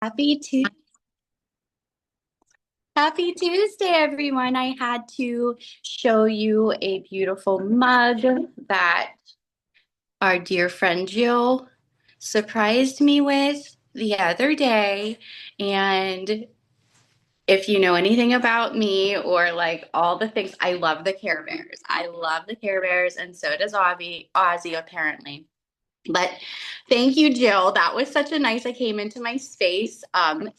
Happy Tuesday. Happy Tuesday, everyone. I had to show you a beautiful mug that our dear friend Jill surprised me with the other day. And if you know anything about me or like all the things, I love the Care Bears. I love the Care Bears, and so does Ozzy apparently. But thank you, Jill. That was such a nice. I came into my space.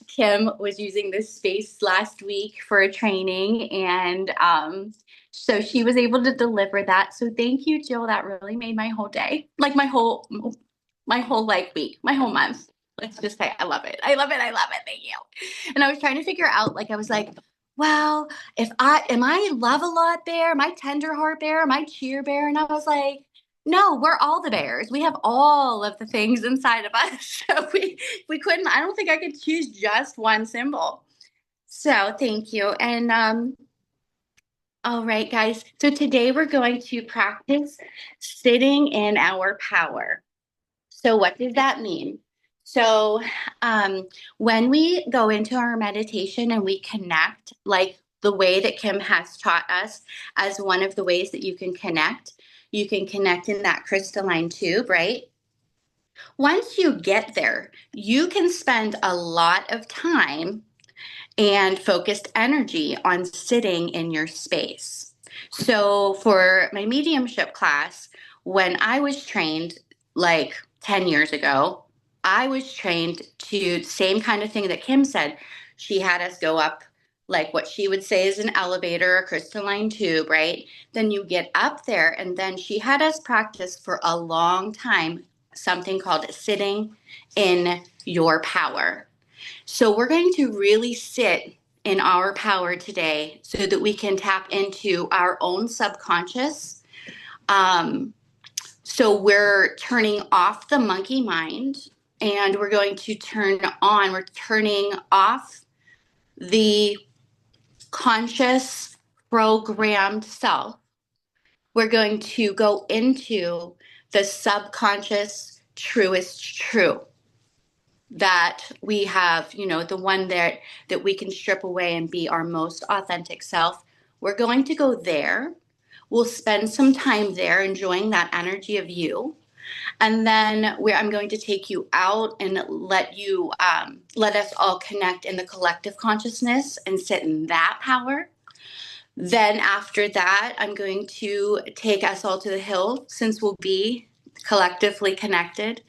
Kim was using this space last week for a training, and so she was able to deliver that. So thank you, Jill. That really made my whole day, like my whole like week, my whole month. Let's just say I love it. I love it. I love it. Thank you. And I was trying to figure out, like, I was like, well, if I am I love a lot bear, my tender heart bear, my cheer bear, and I was like, no, we're all the bears. We have all of the things inside of us. So we couldn't. I don't think I could choose just one symbol. So thank you. And all right, guys. So today we're going to practice sitting in our power. So, what does that mean? So, when we go into our meditation and we connect, like the way that Kim has taught us, as one of the ways that you can connect in that crystalline tube, right? Once you get there, you can spend a lot of time and focused energy on sitting in your space. So, for my mediumship class, when I was trained like 10 years ago, I was trained to same kind of thing that Kim said. She had us go up like what she would say is an elevator, a crystalline tube, right? Then you get up there, and then she had us practice for a long time something called sitting in your power. So we're going to really sit in our power today so that we can tap into our own subconscious. Um, so we're turning off the monkey mind, and we're going to we're turning off the conscious programmed self. We're going to go into the subconscious truest true that we have, the one that we can strip away and be our most authentic self. We're going to go there. We'll spend some time there enjoying that energy of you. And then I'm going to take you out and let us all connect in the collective consciousness and sit in that power. Then after that, I'm going to take us all to the hill, since we'll be collectively connected.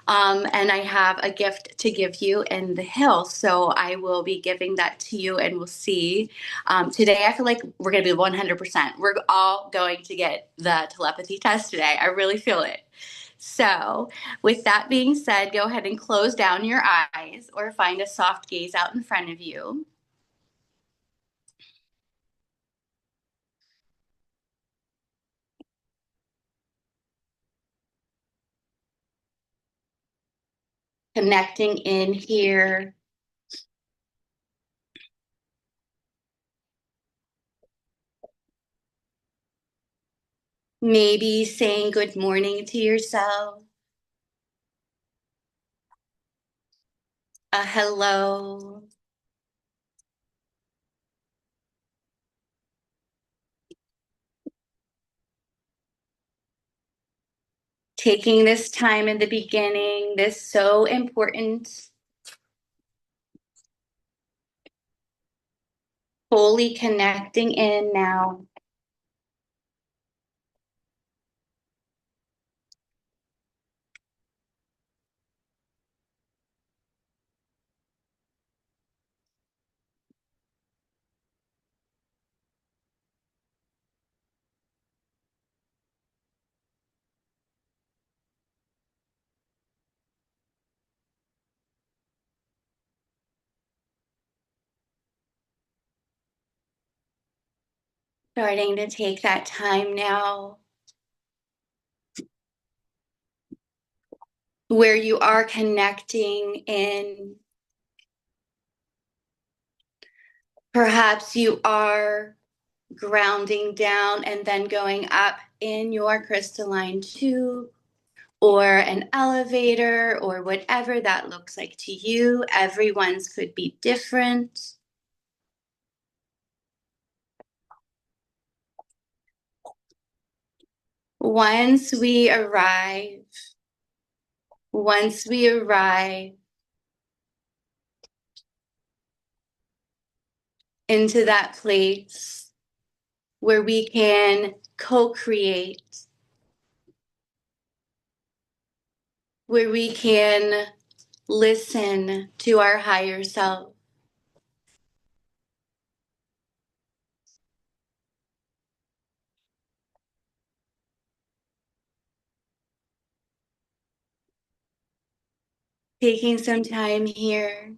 And I have a gift to give you in the hill. So I will be giving that to you, and we'll see. Today, I feel like we're going to be 100%. We're all going to get the telepathy test today. I really feel it. So, with that being said, go ahead and close down your eyes or find a soft gaze out in front of you. Connecting in here. Maybe saying good morning to yourself, a hello. Taking this time in the beginning, this so important, fully connecting in now. Starting to take that time now where you are connecting in. Perhaps you are grounding down and then going up in your crystalline tube, or an elevator or whatever that looks like to you. Everyone's could be different. Once we arrive, once we arrive into that place where we can co-create, where we can listen to our higher self. Taking some time here,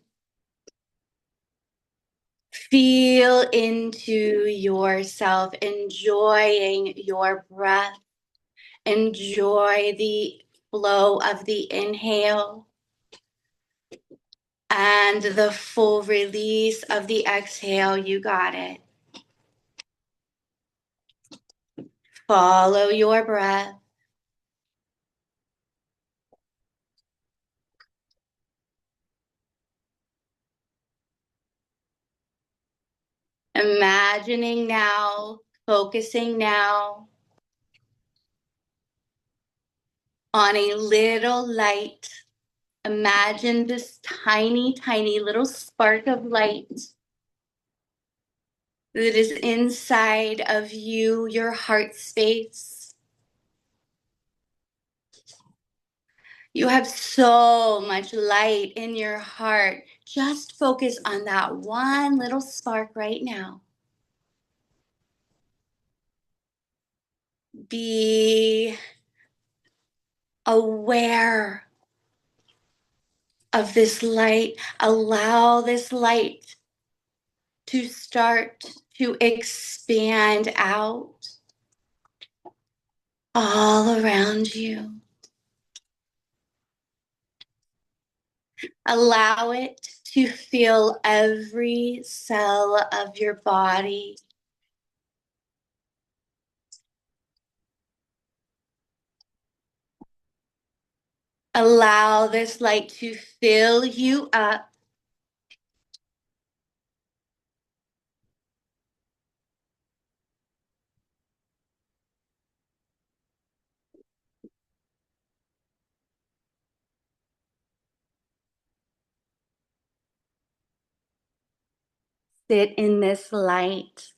feel into yourself, enjoying your breath, enjoy the flow of the inhale and the full release of the exhale. You got it. Follow your breath. Imagining now, focusing now on a little light. Imagine this tiny, tiny little spark of light that is inside of you, your heart space. You have so much light in your heart. Just focus on that one little spark right now. Be aware of this light. Allow this light to start to expand out all around you. Allow it to fill every cell of your body. Allow this light to fill you up. Sit in this light.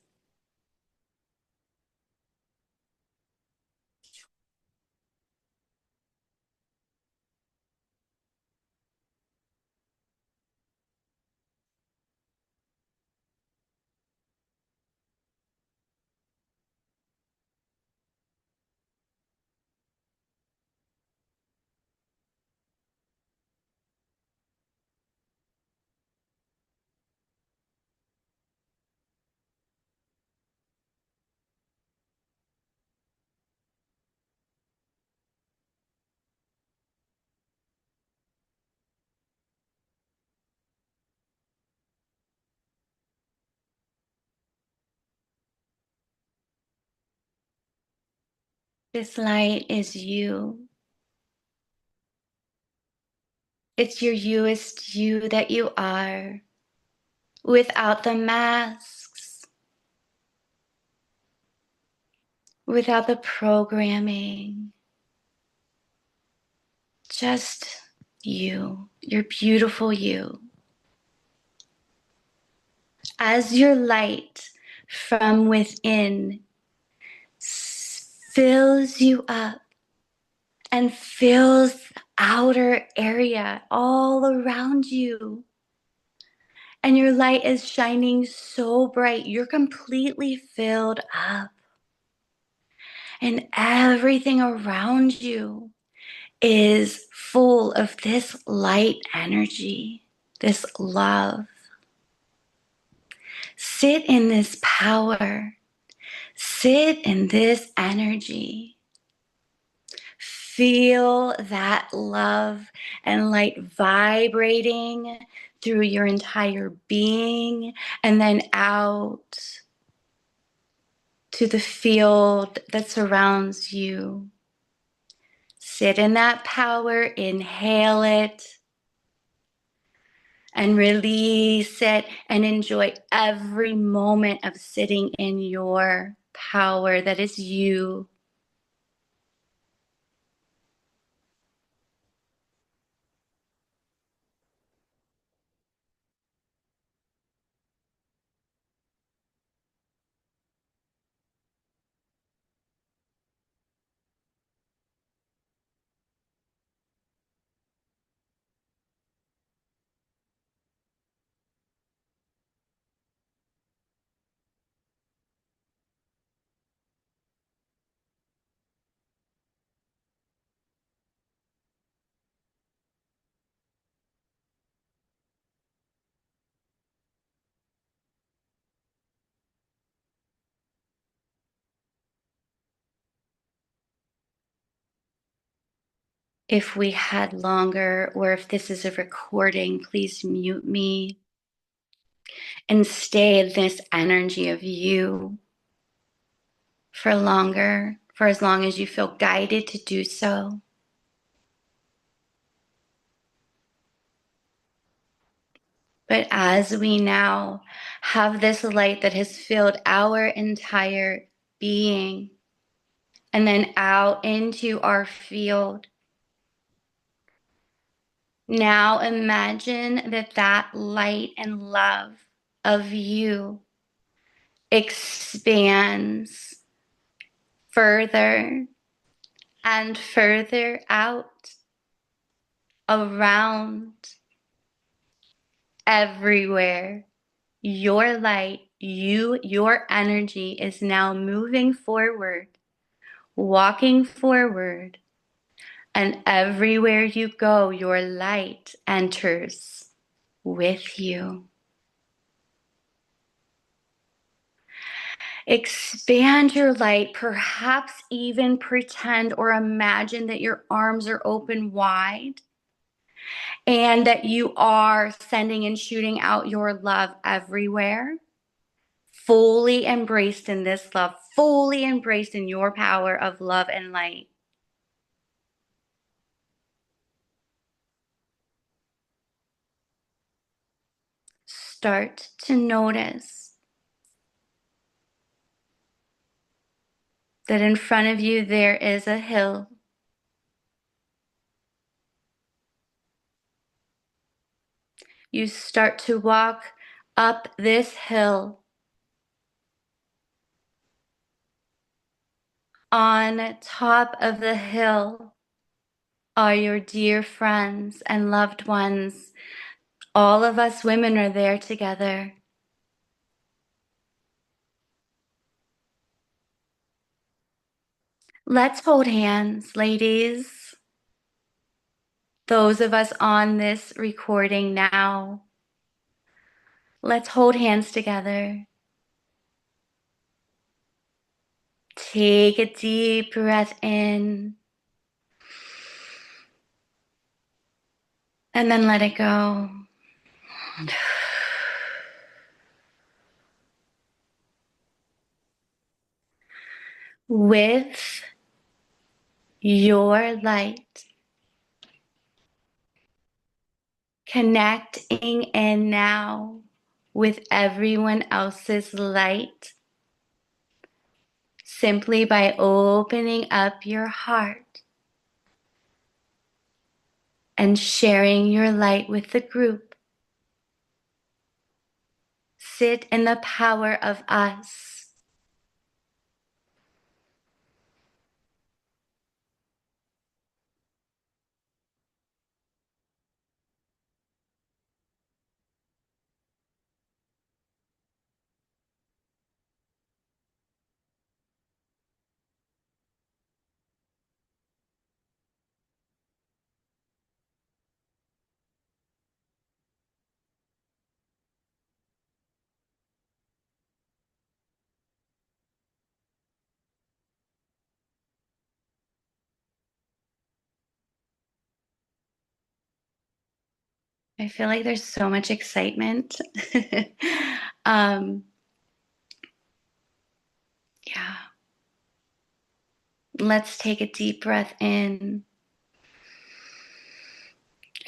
This light is you. It's your youest you that you are, without the masks, without the programming. Just you, your beautiful you. As your light from within fills you up and fills the outer area all around you. And your light is shining so bright, you're completely filled up. And everything around you is full of this light energy, this love. Sit in this power. Sit in this energy. Feel that love and light vibrating through your entire being and then out to the field that surrounds you. Sit in that power, inhale it, and release it, and enjoy every moment of sitting in your power that is you. If we had longer, or if this is a recording, please mute me and stay in this energy of you for longer, for as long as you feel guided to do so. But as we now have this light that has filled our entire being, and then out into our field, now imagine that that light and love of you expands further and further out, around, everywhere. Your light, your energy is now moving forward, walking forward, and everywhere you go, your light enters with you. Expand your light, perhaps even pretend or imagine that your arms are open wide and that you are sending and shooting out your love everywhere, fully embraced in this love, fully embraced in your power of love and light. Start to notice that in front of you there is a hill. You start to walk up this hill. On top of the hill are your dear friends and loved ones. All of us women are there together. Let's hold hands, ladies. Those of us on this recording now, let's hold hands together. Take a deep breath in and then let it go. With your light, connecting in now with everyone else's light, simply by opening up your heart and sharing your light with the group. Sit in the power of us. I feel like there's so much excitement. um, yeah. Let's take a deep breath in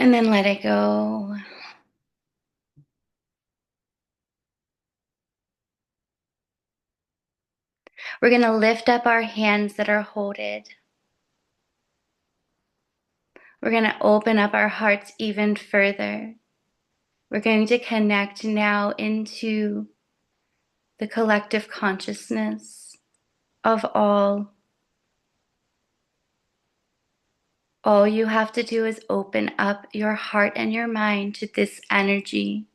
And then let it go. We're going to lift up our hands that are holded. We're going to open up our hearts even further. We're going to connect now into the collective consciousness of all. All you have to do is open up your heart and your mind to this energy.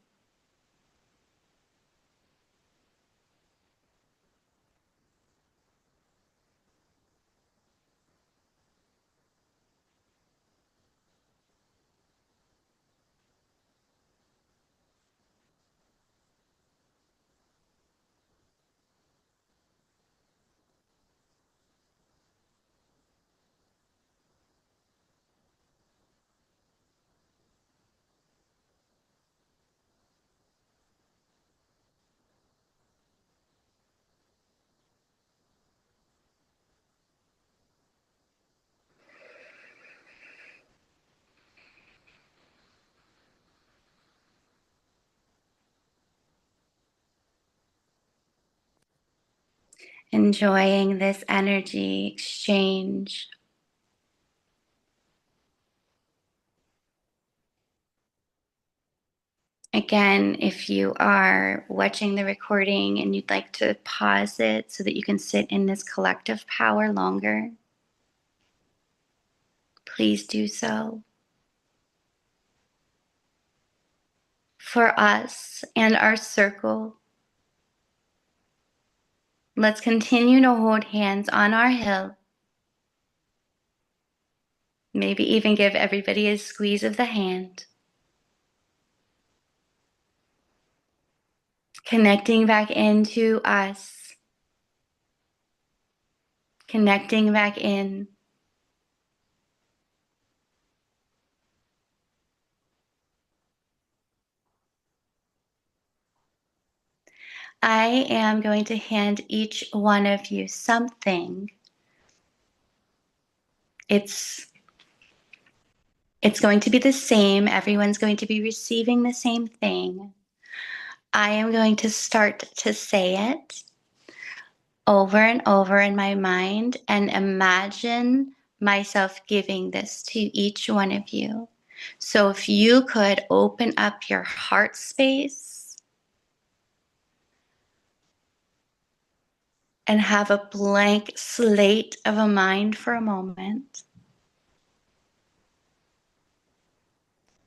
Enjoying this energy exchange. Again, if you are watching the recording and you'd like to pause it so that you can sit in this collective power longer, please do so. For us and our circle, let's continue to hold hands on our hill. Maybe even give everybody a squeeze of the hand. Connecting back into us. Connecting back in. I am going to hand each one of you something. It's going to be the same. Everyone's going to be receiving the same thing. I am going to start to say it over and over in my mind and imagine myself giving this to each one of you. So if you could open up your heart space and have a blank slate of a mind for a moment.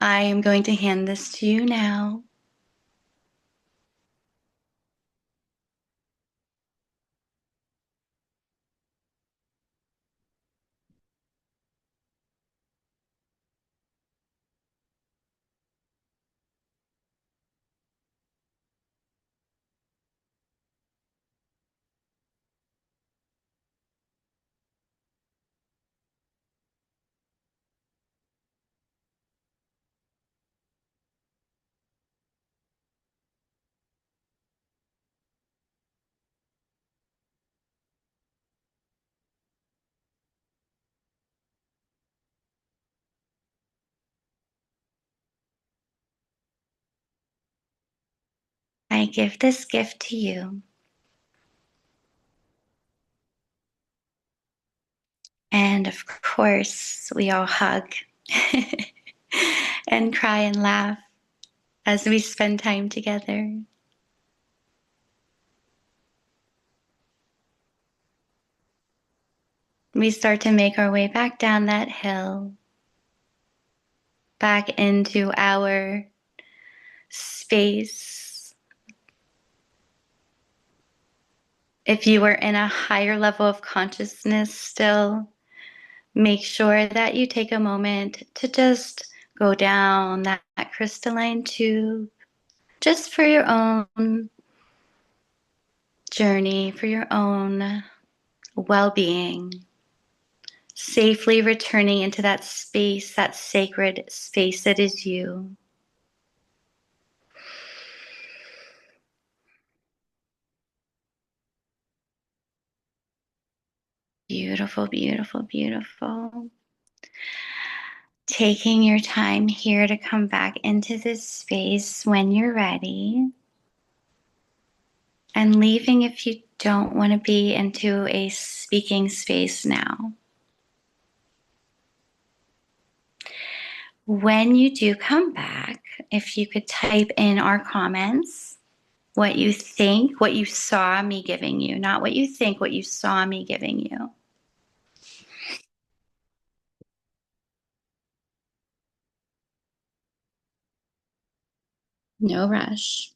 I am going to hand this to you now. I give this gift to you. And of course, we all hug and cry and laugh as we spend time together. We start to make our way back down that hill, back into our space. If you are in a higher level of consciousness still, make sure that you take a moment to just go down that crystalline tube, just for your own journey, for your own well-being, safely returning into that space, that sacred space that is you. Beautiful, beautiful, beautiful. Taking your time here to come back into this space when you're ready, and leaving if you don't want to be into a speaking space now. When you do come back, if you could type in our comments what you think, what you saw me giving you, not what you think, what you saw me giving you. No rush.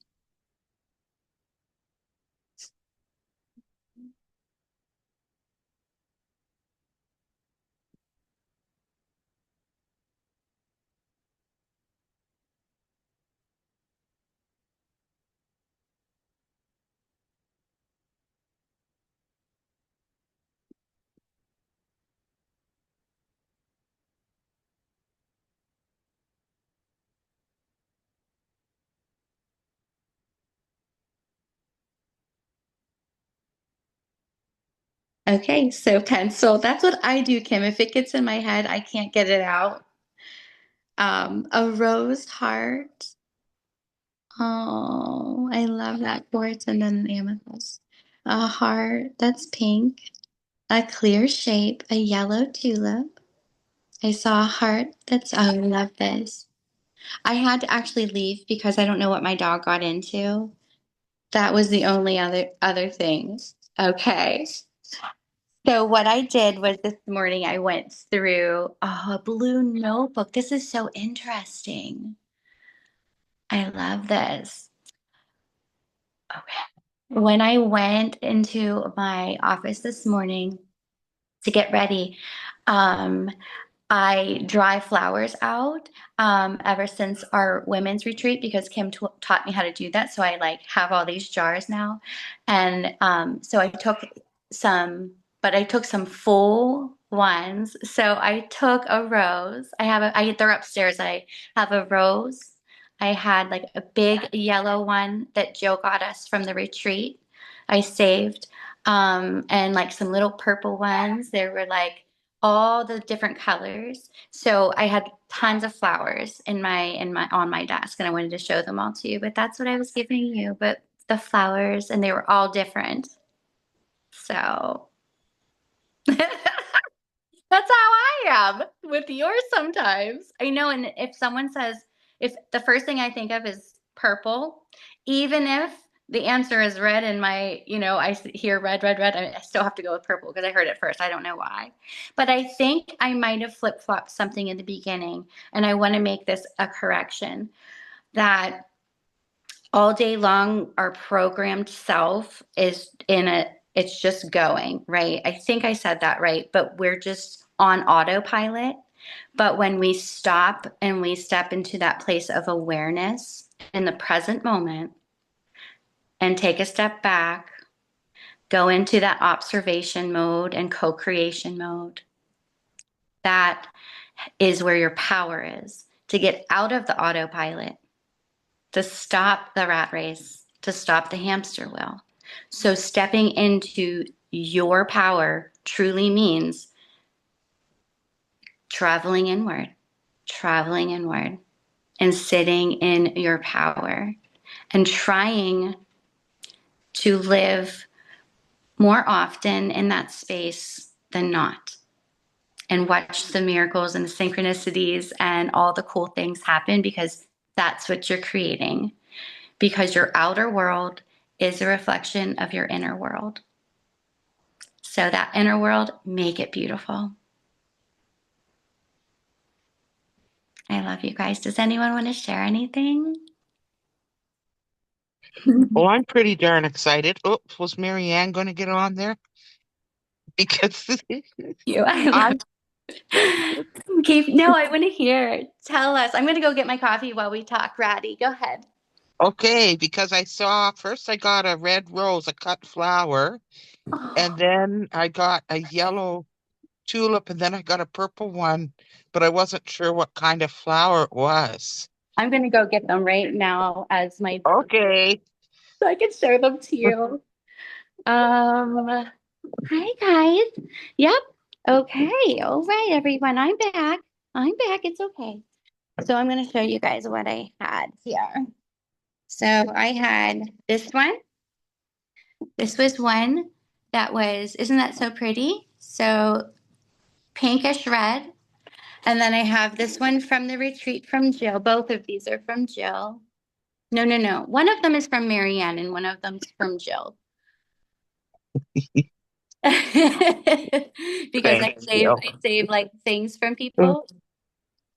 Okay, so pencil. That's what I do, Kim. If it gets in my head, I can't get it out. A rose heart. Oh, I love that quartz, and then an amethyst. A heart that's pink. A clear shape, a yellow tulip. I saw a heart that's, oh, I love this. I had to actually leave because I don't know what my dog got into. That was the only other thing. Okay. So what I did was this morning I went through a blue notebook. This is so interesting. I love this. Okay. When I went into my office this morning to get ready, um, I dry flowers out ever since our women's retreat because Kim taught me how to do that. So I like have all these jars now. And so I took some, but I took some full ones. So I took a rose. They're upstairs. I have a rose. I had like a big yellow one that Joe got us from the retreat. I saved and like some little purple ones. There were like all the different colors. So I had tons of flowers in my on my desk, and I wanted to show them all to you. But that's what I was giving you. But the flowers, and they were all different. So that's how I am with yours sometimes. I know, and if someone says, if the first thing I think of is purple, even if the answer is red and I hear red, red, red, I still have to go with purple because I heard it first. I don't know why. But I think I might have flip-flopped something in the beginning, and I want to make this a correction that all day long our programmed self is it's just going, right? I think I said that right, but we're just on autopilot. But when we stop and we step into that place of awareness in the present moment and take a step back, go into that observation mode and co-creation mode, that is where your power is to get out of the autopilot, to stop the rat race, to stop the hamster wheel. So stepping into your power truly means traveling inward, and sitting in your power and trying to live more often in that space than not, and watch the miracles and the synchronicities and all the cool things happen, because that's what you're creating, because your outer world is a reflection of your inner world. So that inner world, make it beautiful. I love you guys. Does anyone want to share anything? Oh, I'm pretty darn excited. Oh, was Marianne going to get on there? Because You, I love. I, Keep. No, I want to hear. Tell us. I'm going to go get my coffee while we talk. Ratty, go ahead. okay, because I saw first I got a red rose, a cut flower, and Oh, then I got a yellow tulip, and then I got a purple one, but I wasn't sure what kind of flower it was. I'm going to go get them right now as my Okay. so I can show them to you. Hi guys. Yep. Okay. All right, everyone. I'm back. I'm back. It's okay. So I'm going to show you guys what I had here. So I had this one. This was one that was, isn't that so pretty? So pinkish red. And then I have this one from the retreat from Jill. Both of these are from Jill. No, no, no. One of them is from Marianne and one of them's from Jill. Because Thank you. I save like things from people.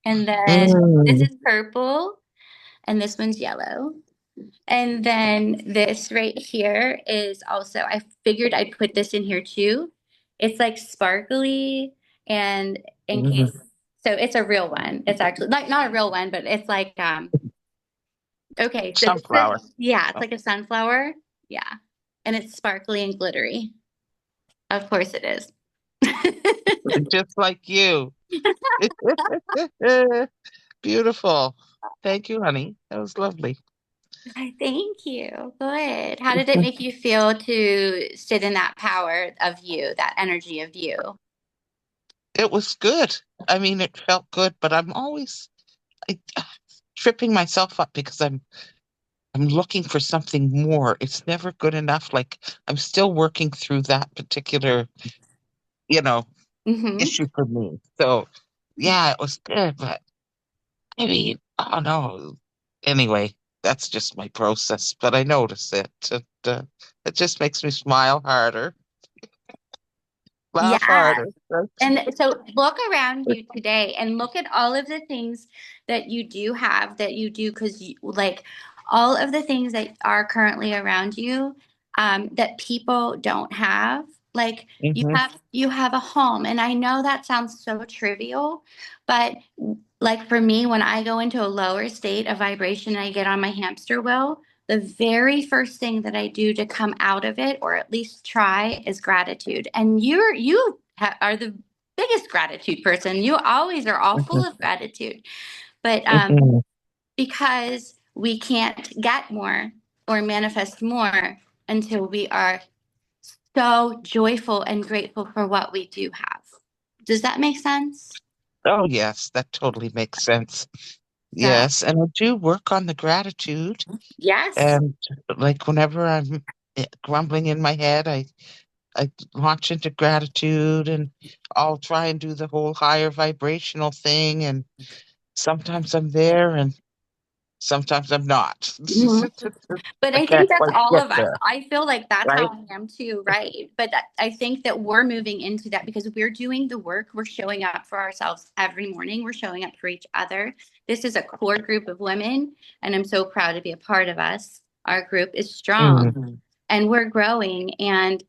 And then this Mm, is purple and this one's yellow. And then this right here is also, I figured I'd put this in here too. It's like sparkly and in mm. case, so it's a real one. It's actually like not a real one, but it's like, okay, so this Sunflower. is, yeah, it's like a sunflower. Yeah. And it's sparkly and glittery. Of course it is. Just like you. Beautiful. Thank you, honey. That was lovely. Thank you. Good. How did it make you feel to sit in that power of you, that energy of you? It was good. I mean, it felt good, but I'm always I, tripping myself up because I'm looking for something more. It's never good enough. Like I'm still working through that particular, you know, Hmm. issue for me. So yeah, it was good, but I mean, oh no. Anyway, that's just my process, but I notice it. It just makes me smile harder, laugh Yeah. harder. Right? And so look around you today and look at all of the things that you do have that you do because you like all of the things that are currently around you that people don't have. Like Hmm. you have a home. And I know that sounds so trivial, but like for me, when I go into a lower state of vibration and I get on my hamster wheel, the very first thing that I do to come out of it, or at least try, is gratitude. And are the biggest gratitude person. You always are all full of gratitude. But Hmm. because we can't get more or manifest more until we are so joyful and grateful for what we do have. Does that make sense? Oh, yes, that totally makes sense. So, Yes, and I do work on the gratitude. yes. And like whenever I'm grumbling in my head, I launch into gratitude and I'll try and do the whole higher vibrational thing. And sometimes I'm there and sometimes I'm not. Mhm. But I I can't think that's quite all get of us. there, I feel like that's how right? I am too, right? But I think that we're moving into that because we're doing the work. We're showing up for ourselves every morning. We're showing up for each other. This is a core group of women, and I'm so proud to be a part of us. Our group is strong. Mm, And we're growing. And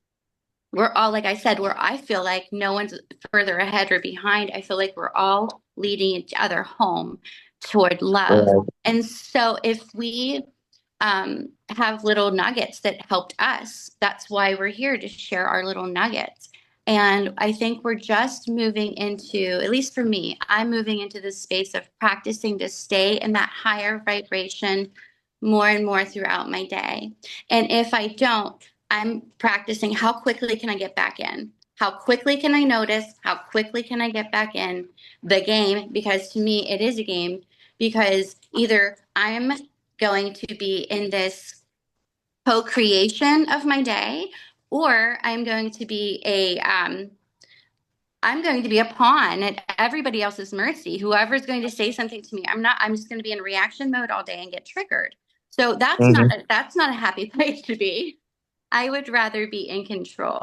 we're all, like I said, where I feel like no one's further ahead or behind. I feel like we're all leading each other home toward love. right. And so if we have little nuggets that helped us, that's why we're here to share our little nuggets. And I think we're just moving into, at least for me, I'm moving into this space of practicing to stay in that higher vibration more and more throughout my day. And if I don't, I'm practicing how quickly can I get back in? How quickly can I notice? How quickly can I get back in the game? Because to me, it is a game. Because either I'm going to be in this co-creation of my day, or I'm going to be a pawn at everybody else's mercy. Whoever's going to say something to me, I'm just going to be in reaction mode all day and get triggered. So Hmm. that's not a happy place to be. I would rather be in control.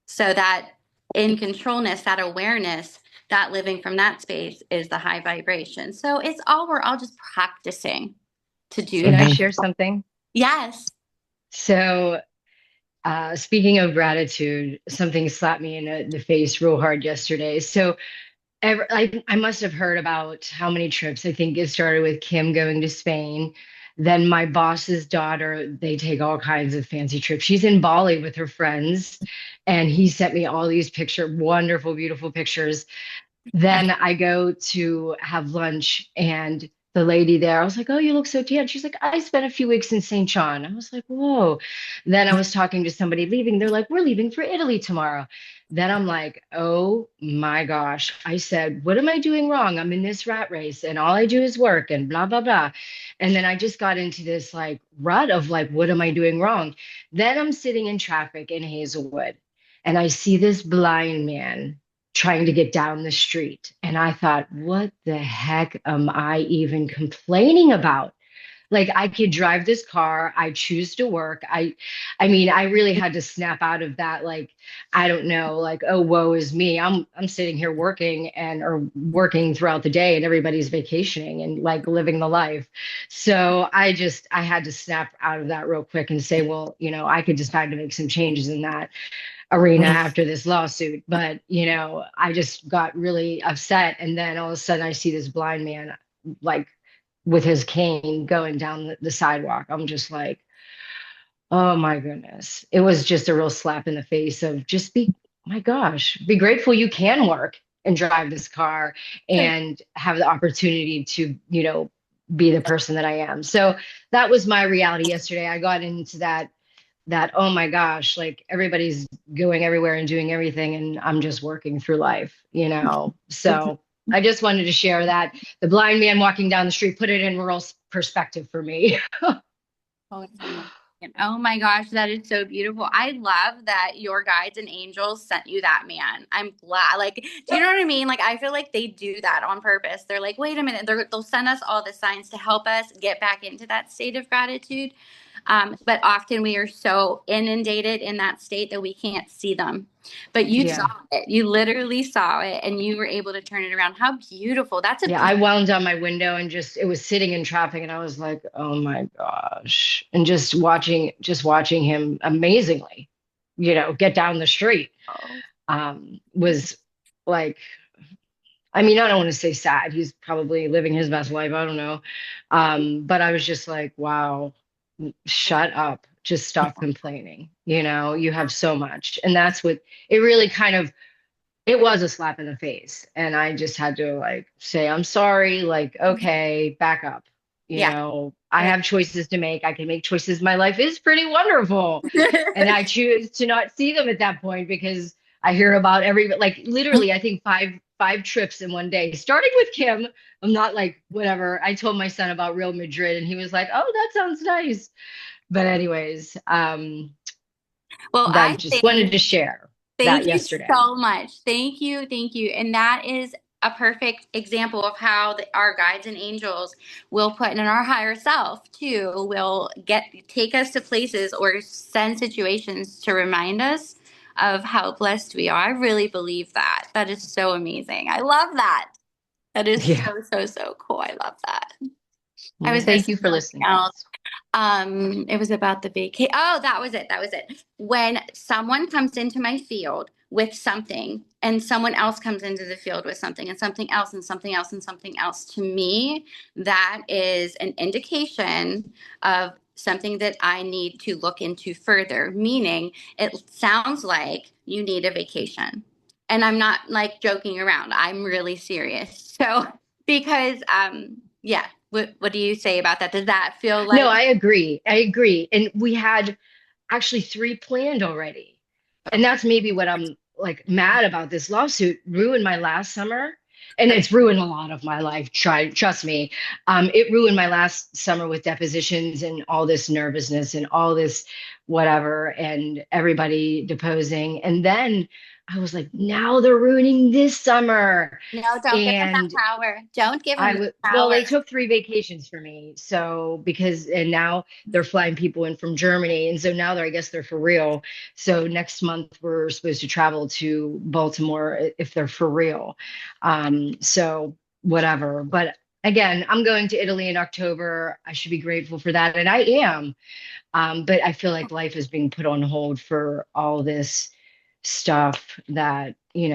So that in controlness, that awareness, that living from that space is the high vibration. So we're all just practicing to do Can I that. Hmm. share something? Yes. So, speaking of gratitude, something slapped me in the face real hard yesterday. So, I must have heard about how many trips. I think it started with Kim going to Spain. Then my boss's daughter, they take all kinds of fancy trips. She's in Bali with her friends, and he sent me all these wonderful, beautiful pictures. Then I go to have lunch, and the lady there. I was like, "Oh, you look so tan." She's like, "I spent a few weeks in St. John." I was like, "Whoa." Then I was talking to somebody leaving. They're like, "We're leaving for Italy tomorrow." Then I'm like, "Oh my gosh." I said, "What am I doing wrong? I'm in this rat race and all I do is work and blah, blah, blah." And then I just got into this like rut of like, what am I doing wrong? Then I'm sitting in traffic in Hazelwood and I see this blind man trying to get down the street. And I thought, what the heck am I even complaining about? Like I could drive this car, I choose to work. I mean, I really had to snap out of that like I don't know, like oh woe is me. I'm sitting here working and or working throughout the day and everybody's vacationing and like living the life. So I had to snap out of that real quick and say, well, I could decide to make some changes in that arena after this lawsuit. But, I just got really upset. And then all of a sudden I see this blind man like with his cane going down the sidewalk. I'm just like, oh my goodness. It was just a real slap in the face of just my gosh, be grateful you can work and drive this car and have the opportunity to, be the person that I am. So that was my reality yesterday. I got into that oh my gosh, like everybody's going everywhere and doing everything and I'm just working through life. So I just wanted to share that the blind man walking down the street put it in rural perspective for me. Oh, it's amazing. Oh my gosh, that is so beautiful. I love that your guides and angels sent you that man. I'm glad. Like, do you know what I mean? Like, I feel like they do that on purpose. They're like, wait a minute, they'll send us all the signs to help us get back into that state of gratitude. But often we are so inundated in that state that we can't see them. But you saw Yeah. it. You literally saw it and you were able to turn it around. How beautiful. That's a Yeah, I wound down my window and just it was sitting in traffic and I was like, "Oh my gosh." And just watching him amazingly, get down the street beautiful. was like I mean, I don't want to say sad. He's probably living his best life. I don't know. But I was just like, wow, shut up. Just stop complaining. You have so much. And that's what it really kind of it was a slap in the face. And I just had to like say, I'm sorry, like, okay, back up. Yeah. I have choices to make. I can make choices. My life is pretty wonderful. And I choose to not see them at that point because I hear about like literally, I think five trips in one day, starting with Kim. I'm not like whatever. I told my son about Real Madrid and he was like, oh, that sounds nice. But anyways, Well, I that just think wanted to share that thank you yesterday. so much. Thank you. Thank you. And that is a perfect example of how our guides and angels will put in our higher self too, will take us to places or send situations to remind us of how blessed we are. I really believe that. That is so amazing. I love that. That is Yeah. so, so, so cool. I love that. I Well, was going to thank say you for something listening, else. guys. It was about the vacation. Oh, that was it. That was it. When someone comes into my field with something and someone else comes into the field with something and something else and something else and something else, to me, that is an indication of something that I need to look into further, meaning it sounds like you need a vacation. And I'm not like joking around. I'm really serious. So, because, yeah, what do you say about that? Does that feel No, like I agree. I agree. And we had actually three planned already. And that's maybe what I'm like mad about this lawsuit ruined my last summer. And it's ruined a lot of my life. Trust me. It ruined my last summer with depositions and all this nervousness and all this whatever and everybody deposing. And then I was like, now they're ruining this summer. no, don't give them that And power. Don't give them I that would, well, power. they took three vacations for me. So and now they're flying people in from Germany. And so now I guess they're for real. So next month we're supposed to travel to Baltimore if they're for real. So whatever. But again, I'm going to Italy in October. I should be grateful for that. And I am. But I feel like life is being put on hold for all this stuff that, Be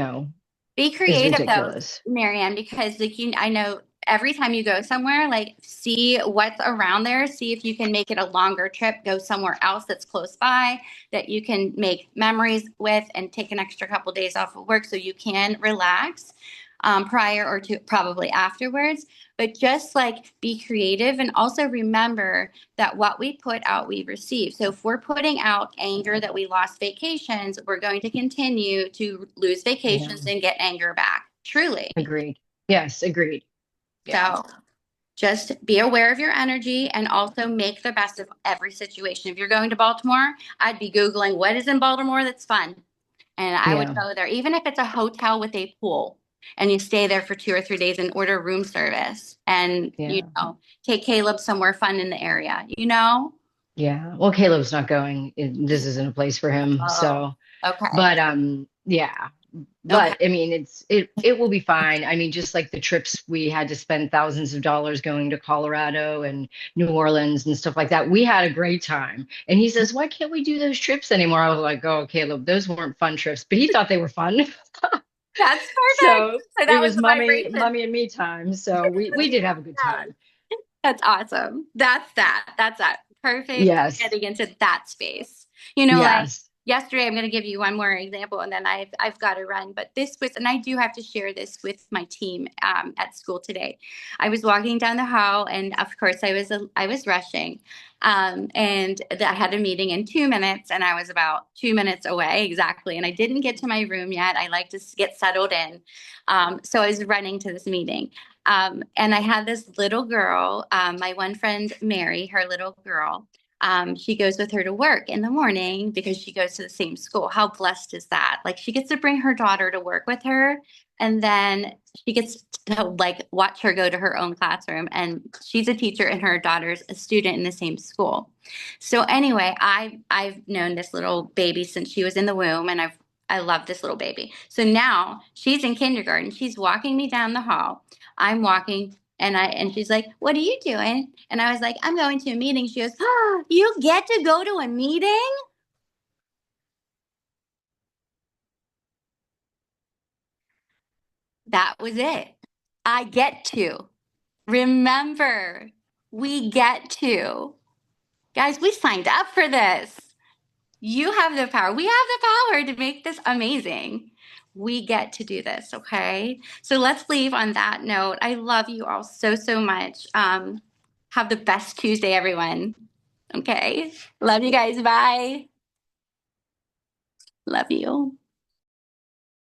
is creative though, ridiculous. Marianne, because like I know every time you go somewhere, like see what's around there, see if you can make it a longer trip, go somewhere else that's close by that you can make memories with and take an extra couple days off of work so you can relax. prior or to probably afterwards. But just like be creative and also remember that what we put out, we receive. So if we're putting out anger that we lost vacations, we're going to continue to lose Yeah. vacations and get anger back. Truly. Agreed. Yes, agreed. Yeah. So just be aware of your energy and also make the best of every situation. If you're going to Baltimore, I'd be Googling what is in Baltimore that's fun. And I would Yeah. go there, even if it's a hotel with a pool and you stay there for 2 or 3 days and order room service and, Yeah. take Caleb somewhere fun in the area. Yeah. Well, Caleb's not going. This isn't a place for him. Oh, So, okay. but yeah. Okay. But I mean, it will be fine. I mean, just like the trips we had to spend thousands of dollars going to Colorado and New Orleans and stuff like that. We had a great time. And he says, "Why can't we do those trips anymore?" I was like, "Oh, Caleb, those weren't fun trips." But he thought they were fun. That's perfect. So So it that was was the vibration. mommy and me time. So we did have a good time. That's awesome. That's that. That's that. Perfect Yes. getting into that space. Like Yes. yesterday, I'm going to give you one more example and then I've got to run. But this was, and I do have to share this with my team at school today. I was walking down the hall and of course I was rushing. I had a meeting in 2 minutes and I was about 2 minutes away exactly. And I didn't get to my room yet. I like to get settled in. So I was running to this meeting. And I had this little girl, my one friend, Mary, her little girl. She goes with her to work in the morning because she goes to the same school. How blessed is that? Like she gets to bring her daughter to work with her, and then she gets to like watch her go to her own classroom. And she's a teacher, and her daughter's a student in the same school. So anyway, I've known this little baby since she was in the womb, and I love this little baby. So now she's in kindergarten. She's walking me down the hall. I'm walking and she's like, "What are you doing?" And I was like, "I'm going to a meeting." She goes, "Oh, you get to go to a meeting?" That was it. I get to. Remember, we get to. Guys, we signed up for this. You have the power. We have the power to make this amazing. We get to do this, okay? So let's leave on that note. I love you all so, so much. Have the best Tuesday, everyone. Okay. Love you guys. Bye. Love you.